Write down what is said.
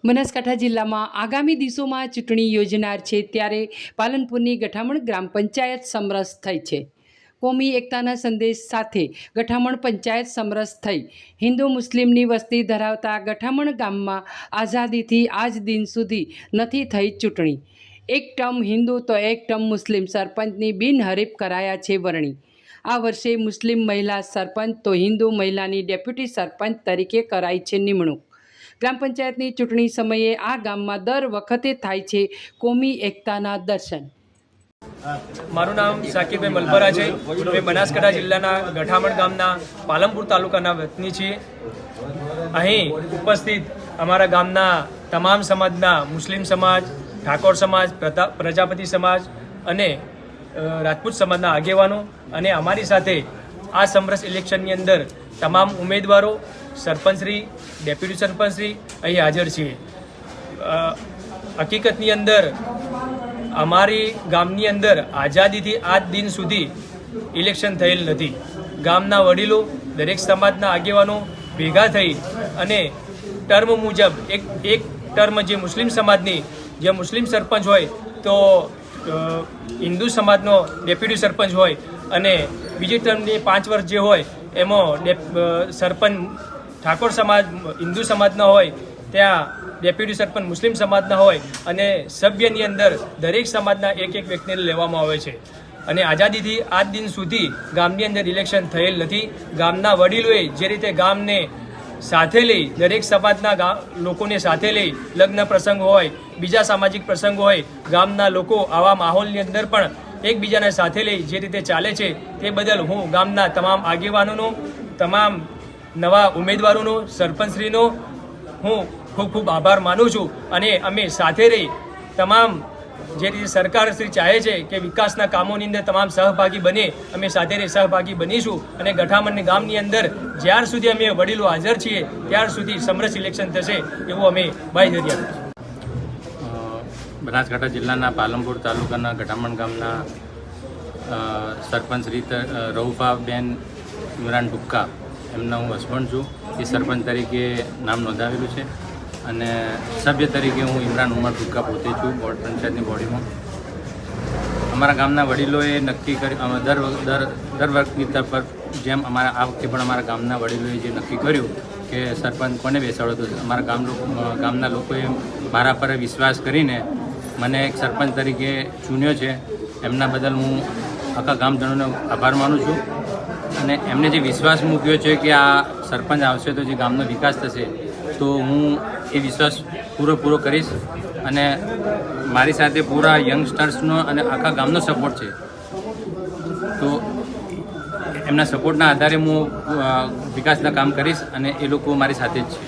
બનાસકાંઠા જિલ્લામાં આગામી દિવસોમાં ચૂંટણી યોજનાર છે, ત્યારે પાલનપુરની ગઠામણ ગ્રામ પંચાયત સમરસ થઈ છે. કોમી એકતાના સંદેશ સાથે ગઠામણ પંચાયત સમરસ થઈ. હિન્દુ મુસ્લિમની વસ્તી ધરાવતા ગઠામણ ગામમાં આઝાદીથી આજ દિન સુધી નથી થઈ ચૂંટણી. એક ટર્મ હિન્દુ તો એક ટર્મ મુસ્લિમ સરપંચની બિનહરીફ કરાયા છે વરણી. આ વર્ષે મુસ્લિમ મહિલા સરપંચ તો હિન્દુ મહિલાની ડેપ્યુટી સરપંચ તરીકે કરાઈ છે નિમણૂક. ગ્રામ પંચાયતની ચૂંટણી સમયે આ ગામમાં દર વખતે થાય છે કોમી એકતાના દર્શન. મારું નામ સાકીરભાઈ મલપરા છે. અમે બનાસકાંઠા જિલ્લાના ગઠામણ ગામના પાલનપુર તાલુકાના વતની છીએ. અહીં ઉપસ્થિત અમારા ગામના તમામ સમાજના મુસ્લિમ સમાજ, ઠાકોર સમાજ, પ્રજાપતિ સમાજ અને રાજપૂત સમાજના આગેવાનો અને અમારી સાથે આ સમરસ ઇલેક્શનની અંદર તમામ ઉમેદવારો, સરપંચશ્રી, ડેપ્યુટી સરપંચશ્રી અહીં હાજર છીએ. હકીકતની અંદર અમારી ગામની અંદર આઝાદીથી આજ દિન સુધી ઇલેક્શન થયેલ નથી. ગામના વડીલો, દરેક સમાજના આગેવાનો ભેગા થઈ અને ટર્મ મુજબ એક ટર્મ જે મુસ્લિમ સમાજની, જે મુસ્લિમ સરપંચ હોય તો હિન્દુ સમાજનો ડેપ્યુટી સરપંચ હોય અને બીજી ટર્મની 5 વર્ષ જે હોય એમાં સરપંચ ઠાકોર સમાજ હિન્દુ સમાજના હોય, ત્યાં ડેપ્યુટી સરપંચ મુસ્લિમ સમાજના હોય અને સભ્યની અંદર દરેક સમાજના એક વ્યક્તિને લેવામાં આવે છે. અને આઝાદીથી આજ દિન સુધી ગામની અંદર ઇલેક્શન થયેલ નથી. ગામના વડીલોએ જે રીતે ગામને સાથે લઈ, દરેક સમાજના લોકોને સાથે લઈ, લગ્ન પ્રસંગ હોય, બીજા સામાજિક પ્રસંગો હોય, ગામના લોકો આવા માહોલની અંદર પણ એકબીજાને સાથે લઈ જે રીતે ચાલે છે તે બદલ હું ગામના તમામ આગેવાનોનો, તમામ નવા ઉમેદવારોનો, સરપંચશ્રીનો હું ખૂબ ખૂબ આભાર માનું છું. અને અમે સાથે રહી તમામ જે રીતે સરકારશ્રી ચાહે છે કે વિકાસના કામોની અંદર તમામ સહભાગી બને, અમે સાથે રહી સહભાગી બનીશું. અને ગઠામણ ગામની અંદર જ્યાર સુધી અમે વડીલો હાજર છીએ ત્યાર સુધી સમરસ ઇલેક્શન થશે એવું અમે બાંયધરી આપીએ છીએ. બનાસકાંઠા જિલ્લાના પાલનપુર તાલુકાના ગઠામણ ગામના સરપંચ શ્રી રઉફાબેન ઇમરાન ટુક્કા, એમના હું હસબન્ડ છું. એ સરપંચ તરીકે નામ નોંધાવેલું છે અને સભ્ય તરીકે હું ઇમરાન ઉમર ટુક્કા પોતે છું પંચાયતની બોડીમાં. અમારા ગામના વડીલોએ નક્કી કર્યું, દર વખતની પર જેમ આ વખતે પણ અમારા ગામના વડીલોએ જે નક્કી કર્યું કે સરપંચ કોને બેસાડો, તો અમારા ગામના લોકોએ મારા પર વિશ્વાસ કરીને મને એક સરપંચ તરીકે ચૂન્યો છે. એમના બદલ હું આખા ગામજનોનો આભાર માનું છું. અને એમને જે વિશ્વાસ મૂક્યો છે કે આ સરપંચ આવશે તો જે ગામનો વિકાસ થશે, તો હું એ વિશ્વાસ પૂરો કરીશ. અને મારી સાથે પૂરા યંગસ્ટર્સનો અને આખા ગામનો સપોર્ટ છે, તો એમના સપોર્ટના આધારે હું વિકાસના કામ કરીશ અને એ લોકો મારી સાથે જ છે.